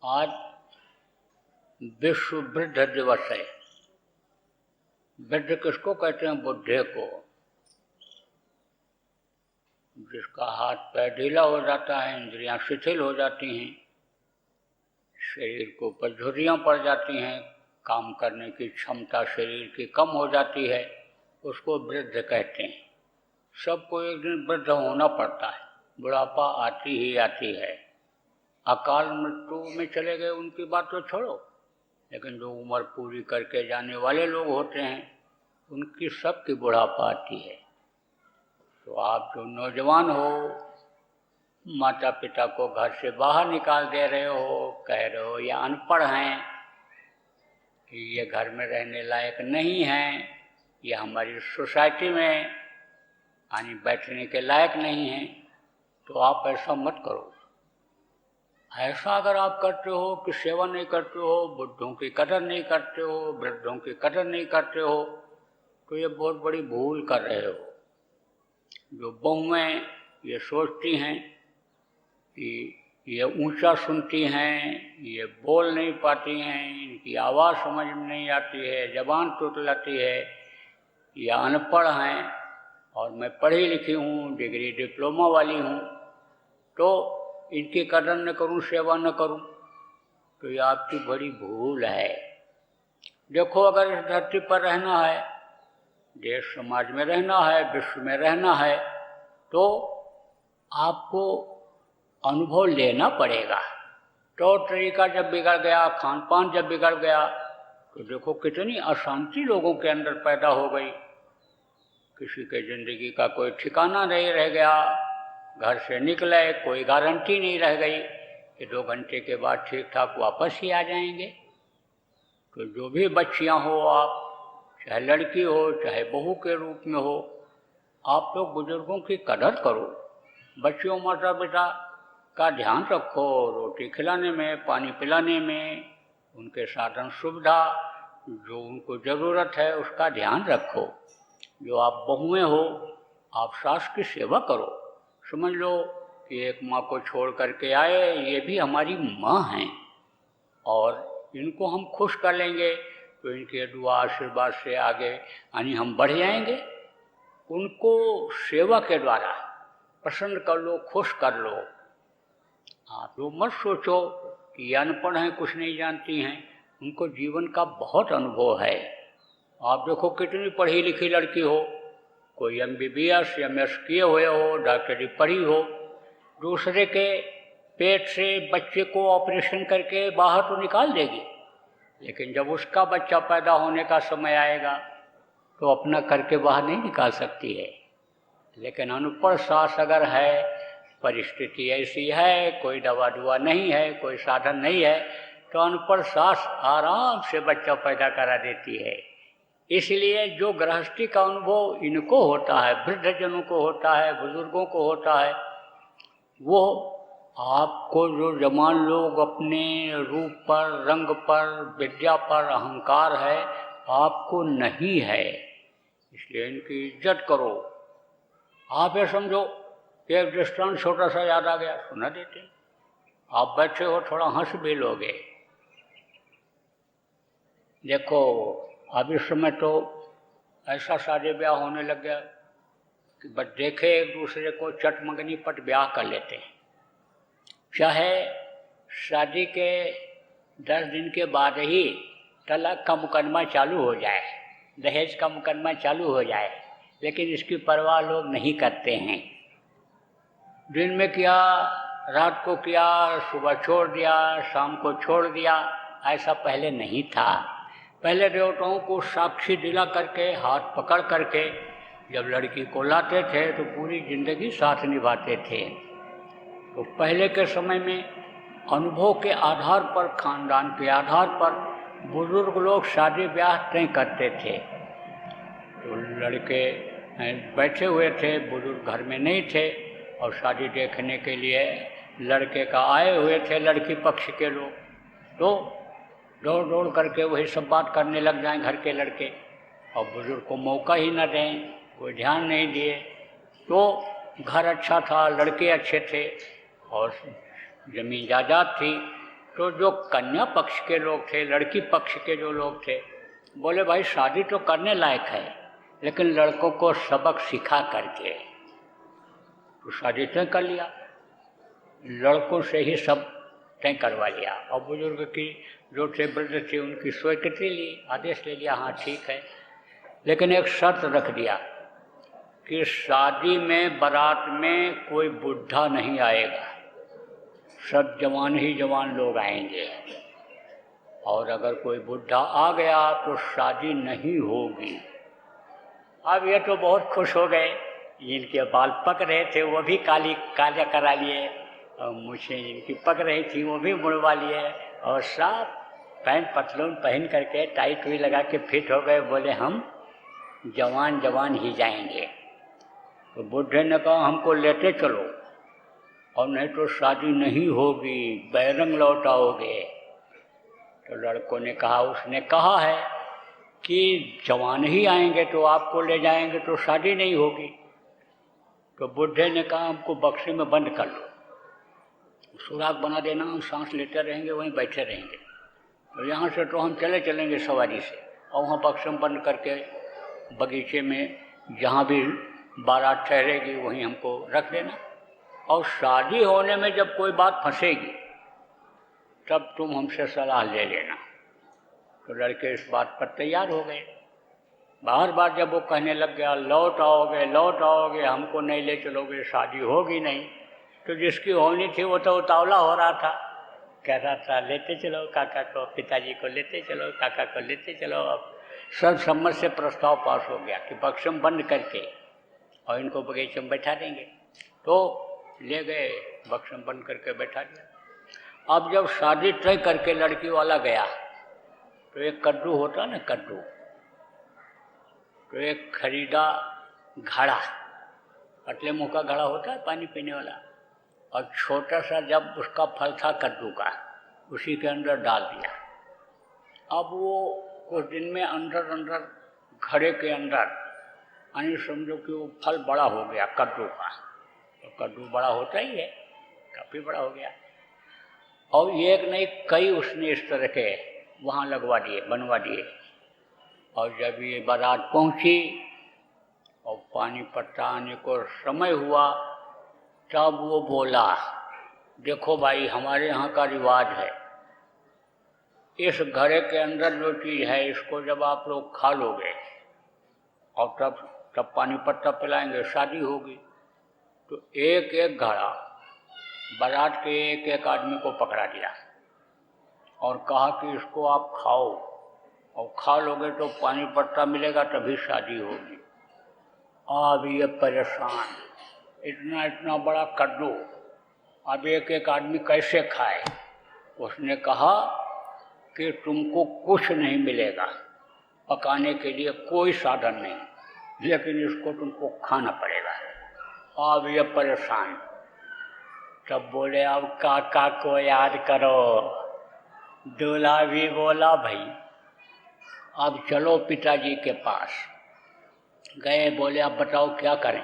आज विश्व वृद्ध दिवस है। वृद्ध किसको कहते हैं? बुढ़े को, जिसका हाथ पैर ढीला हो जाता है, इंद्रियां शिथिल हो जाती हैं, शरीर को ऊपर झुर्रियाँ पड़ जाती हैं, काम करने की क्षमता शरीर की कम हो जाती है, उसको वृद्ध कहते हैं। सबको एक दिन वृद्ध होना पड़ता है, बुढ़ापा आती ही आती है। अकाल मृत्यु में चले गए उनकी बात तो छोड़ो, लेकिन जो उम्र पूरी करके जाने वाले लोग होते हैं उनकी सबकी बुढ़ापा आती है। तो आप जो नौजवान हो, माता पिता को घर से बाहर निकाल दे रहे हो, कह रहे हो ये अनपढ़ हैं, ये घर में रहने लायक नहीं हैं, ये हमारी सोसाइटी में आने बैठने के लायक नहीं हैं, तो आप ऐसा मत करो। ऐसा अगर आप करते हो कि सेवा नहीं करते हो, बुढ़ों की कदर नहीं करते हो, वृद्धों की कदर नहीं करते हो, तो ये बहुत बड़ी भूल कर रहे हो। जो बहुएं ये सोचती हैं कि ये ऊंचा सुनती हैं, ये बोल नहीं पाती हैं, इनकी आवाज़ समझ में नहीं आती है, जबान टुटलाती है, ये अनपढ़ हैं और मैं पढ़ी लिखी हूँ, डिग्री डिप्लोमा वाली हूँ, तो इनकी कदर न करूं, सेवा न करूं, तो ये आपकी बड़ी भूल है। देखो, अगर इस धरती पर रहना है, देश समाज में रहना है, विश्व में रहना है, तो आपको अनुभव लेना पड़ेगा। तौर तरीका जब बिगड़ गया, खान पान जब बिगड़ गया, तो देखो कितनी अशांति लोगों के अंदर पैदा हो गई। किसी के जिंदगी का कोई ठिकाना नहीं रह गया, घर से निकले कोई गारंटी नहीं रह गई कि 2 घंटे के बाद ठीक ठाक वापस ही आ जाएंगे। तो जो भी बच्चियां हो, आप चाहे लड़की हो चाहे बहू के रूप में हो, आप लोग बुजुर्गों की कदर करो। बच्चियों माता पिता का ध्यान रखो, रोटी खिलाने में, पानी पिलाने में, उनके साधन सुविधा जो उनको ज़रूरत है उसका ध्यान रखो। जो आप बहुएं हो, आप सास की सेवा करो। समझ लो कि एक माँ को छोड़ करके आए, ये भी हमारी माँ हैं, और इनको हम खुश कर लेंगे तो इनके दुआ आशीर्वाद से आगे यानी हम बढ़ जाएंगे। उनको सेवा के द्वारा पसंद कर लो, खुश कर लो। आप लोग मत सोचो कि ये अनपढ़ हैं, कुछ नहीं जानती हैं, उनको जीवन का बहुत अनुभव है। आप देखो कितनी पढ़ी लिखी लड़की हो, कोई MBBS MS किए हुए हो, डॉक्टरी पढ़ी हो, दूसरे के पेट से बच्चे को ऑपरेशन करके बाहर तो निकाल देगी, लेकिन जब उसका बच्चा पैदा होने का समय आएगा तो अपना करके बाहर नहीं निकाल सकती है। लेकिन अनपढ़ सास अगर है, परिस्थिति ऐसी है, कोई दवा दुआ नहीं है, कोई साधन नहीं है, तो अनपढ़ सास आराम से बच्चा पैदा करा देती है। इसलिए जो गृहस्थी का अनुभव इनको होता है, वृद्धजनों को होता है, बुजुर्गों को होता है, वो आपको जो जवान लोग अपने रूप पर, रंग पर, विद्या पर अहंकार है, आपको नहीं है। इसलिए इनकी इज्जत करो। आप ये समझो, एक दृष्टांत छोटा सा याद आ गया, सुना देते। आप बैठे हो, थोड़ा हंस भी लोगे। देखो, अब इस समय तो ऐसा शादी ब्याह होने लग गया कि बस देखे एक दूसरे को चटमंगनी पट ब्याह कर लेते हैं। चाहे शादी के 10 दिन के बाद ही तलाक का मुकदमा चालू हो जाए, दहेज का मुकदमा चालू हो जाए, लेकिन इसकी परवाह लोग नहीं करते हैं। दिन में किया, रात को किया, सुबह छोड़ दिया, शाम को छोड़ दिया, ऐसा पहले नहीं था। पहले देवताओं को साक्षी दिला करके, हाथ पकड़ करके जब लड़की को लाते थे तो पूरी जिंदगी साथ निभाते थे। तो पहले के समय में अनुभव के आधार पर, खानदान के आधार पर बुजुर्ग लोग शादी ब्याह तय करते थे। तो लड़के बैठे हुए थे, बुजुर्ग घर में नहीं थे, और शादी देखने के लिए लड़के का आए हुए थे लड़की पक्ष के लोग। तो दौड़ दौड़ करके वही सब बात करने लग जाएं घर के लड़के, और बुजुर्ग को मौका ही न दें, कोई ध्यान नहीं दिए। तो घर अच्छा था, लड़के अच्छे थे और ज़मीन जायदाद थी, तो जो कन्या पक्ष के लोग थे, लड़की पक्ष के जो लोग थे, बोले भाई शादी तो करने लायक है, लेकिन लड़कों को सबक सिखा करके, तो शादी तय कर लिया, लड़कों से ही सब तय करवा लिया। और बुजुर्ग की जो थे वृद्ध थे उनकी स्वीकृति ली, आदेश ले लिया, हाँ ठीक है, लेकिन एक शर्त रख दिया कि शादी में बारात में कोई बुढ़ा नहीं आएगा, सब जवान ही जवान लोग आएंगे, और अगर कोई बुढ़ा आ गया तो शादी नहीं होगी। अब ये तो बहुत खुश हो गए, जिनके बाल पक रहे थे वो भी काला करा लिए, और मुझे जिनकी पक रही थी वो भी मुड़वा लिए, और सब पैंट पतलून पहन करके टाइट हुई लगा के फिट हो गए। बोले हम जवान जवान ही जाएंगे। तो बुढ़े ने कहा हमको लेते चलो, और नहीं तो शादी नहीं होगी, बैरंग लौटाओगे। तो लड़कों ने कहा, उसने कहा है कि जवान ही आएंगे तो आपको ले जाएंगे तो शादी नहीं होगी। तो बुढ़े ने कहा हमको बक्से में बंद कर लो, सुराग बना देना, हम सांस लेते रहेंगे, वहीं बैठे रहेंगे, तो यहाँ से तो हम चलेंगे सवारी से, और वहाँ बक्से में बंद करके बगीचे में जहाँ भी बारात ठहरेगी वहीं हमको रख देना, और शादी होने में जब कोई बात फंसेगी तब तुम हमसे सलाह ले लेना। तो लड़के इस बात पर तैयार हो गए। बार बार जब वो कहने लग गया लौट आओगे, हमको नहीं ले चलोगे, शादी होगी नहीं, तो जिसकी होनी थी वो तो उतावला हो रहा था, कह रहा था लेते चलो काका को, पिताजी को लेते चलो, काका को लेते चलो। अब सर्वसम्मत से प्रस्ताव पास हो गया कि बक्सम बंद करके और इनको बगीचे में बैठा देंगे। तो ले गए, बक्सम बंद करके बैठा दिया। अब जब शादी तय करके लड़की वाला गया तो एक कद्दू होता ना, कद्दू, तो एक खरीदा घड़ा, पतले मुँह का घड़ा होता है पानी पीने वाला, और छोटा सा जब उसका फल था कद्दू का, उसी के अंदर डाल दिया। अब वो कुछ दिन में अंदर अंदर घड़े के अंदर यानी समझो कि वो फल बड़ा हो गया कद्दू का, तो कद्दू बड़ा होता ही है, काफ़ी बड़ा हो गया। और एक नहीं कई उसने इस तरह के वहाँ लगवा दिए, बनवा दिए। और जब ये बारात पहुँची और पानी पट्टा आने को समय हुआ, तब वो बोला देखो भाई हमारे यहाँ का रिवाज है, इस घड़े के अंदर जो चीज़ है इसको जब आप लोग खा लोगे और तब पानी पट्टा पिलाएंगे, शादी होगी। तो एक एक घड़ा बारात के एक एक आदमी को पकड़ा दिया और कहा कि इसको आप खाओ, और खा लोगे तो पानी पट्टा मिलेगा, तभी शादी होगी। अब ये परेशान, इतना इतना बड़ा कद्दू अब एक एक आदमी कैसे खाए। उसने कहा कि तुमको कुछ नहीं मिलेगा, पकाने के लिए कोई साधन नहीं, लेकिन इसको तुमको खाना पड़ेगा। अब ये परेशान, तब बोले अब काका को याद करो। दूल्हा भी बोला भाई अब चलो पिताजी के पास। गए, बोले अब बताओ क्या करें।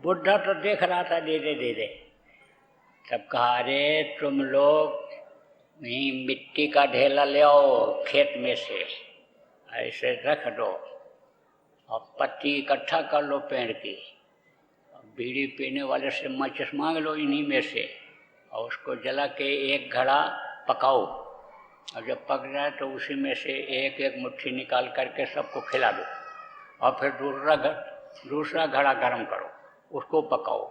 बुढ़ा तो देख रहा था धीरे धीरे, तब कहा अरे तुम लोग मिट्टी का ढेला ले आओ खेत में से, ऐसे रख दो और पत्ती इकट्ठा कर लो पेड़ की, बीड़ी पीने वाले से माचिस मांग लो इन्हीं में से, और उसको जला के एक घड़ा पकाओ, और जब पक जाए तो उसी में से एक एक मुट्ठी निकाल करके सबको खिला दो, और फिर दूसरा घड़ा गर्म करो, उसको पकाओ,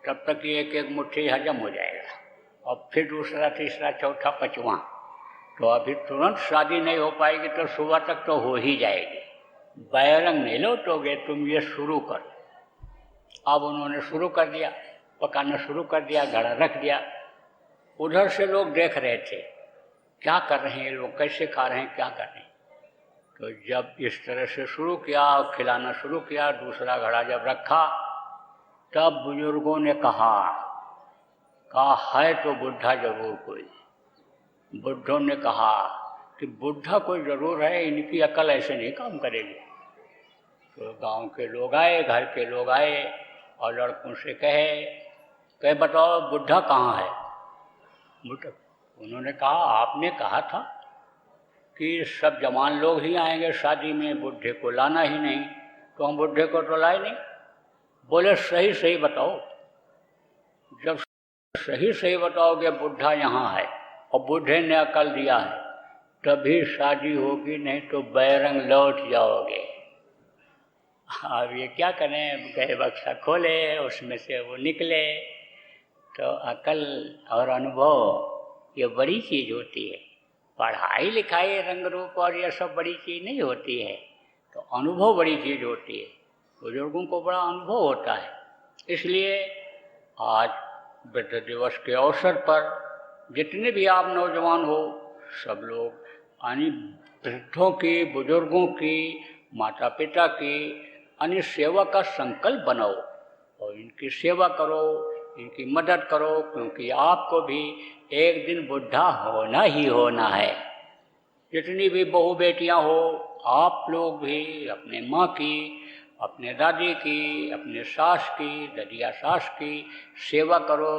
तब तक एक एक मुट्ठी हजम हो जाएगा, और फिर दूसरा तीसरा चौथा पांचवा। तो अभी तुरंत शादी नहीं हो पाएगी तो सुबह तक तो हो ही जाएगी, बैरंग नहीं लौटोगे तुम, ये शुरू करो। अब उन्होंने शुरू कर दिया, पकाना शुरू कर दिया, घड़ा रख दिया। उधर से लोग देख रहे थे क्या कर रहे हैं लोग, कैसे खा रहे हैं, क्या कर रहे हैं। तो जब इस तरह से शुरू किया, खिलाना शुरू किया, दूसरा घड़ा जब रखा, तब बुजुर्गों ने कहा है तो बुढ़ा जरूर कोई। बुढ़ों ने कहा कि बुढ़ा कोई ज़रूर है, इनकी अकल ऐसे नहीं काम करेगी। तो गांव के लोग आए, घर के लोग आए और लड़कों से कहे बताओ बुढ़ा कहाँ है। बुढ़ा उन्होंने कहा आपने कहा था कि सब जवान लोग ही आएंगे शादी में, बुढ़े को लाना ही नहीं, तो हम बुढ़े को तो लाए नहीं। बोले सही सही बताओ, जब सही सही बताओगे बुढ़ा यहाँ है और बुढ़े ने अकल दिया है तभी शादी होगी, नहीं तो बैरंग लौट जाओगे। अब ये क्या करें, गए बक्सा खोले, उसमें से वो निकले। तो अकल और अनुभव ये बड़ी चीज़ होती है। पढ़ाई लिखाई रंग रूप और ये सब बड़ी चीज़ नहीं होती है, तो अनुभव बड़ी चीज़ होती है। बुजुर्गों को बड़ा अनुभव होता है। इसलिए आज वृद्ध दिवस के अवसर पर जितने भी आप नौजवान हो, सब लोग यानी वृद्धों की, बुजुर्गों की, माता पिता की यानी सेवा का संकल्प बनाओ और इनकी सेवा करो, इनकी मदद करो, क्योंकि आपको भी एक दिन बुढ़ा होना ही होना है। जितनी भी बहू बेटियां हो, आप लोग भी अपने माँ की, अपने दादी की, अपने सास की, ददिया सास की सेवा करो,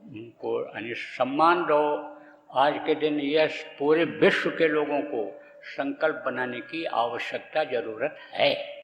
उनको यानी सम्मान दो। आज के दिन यह पूरे विश्व के लोगों को संकल्प बनाने की आवश्यकता, जरूरत है।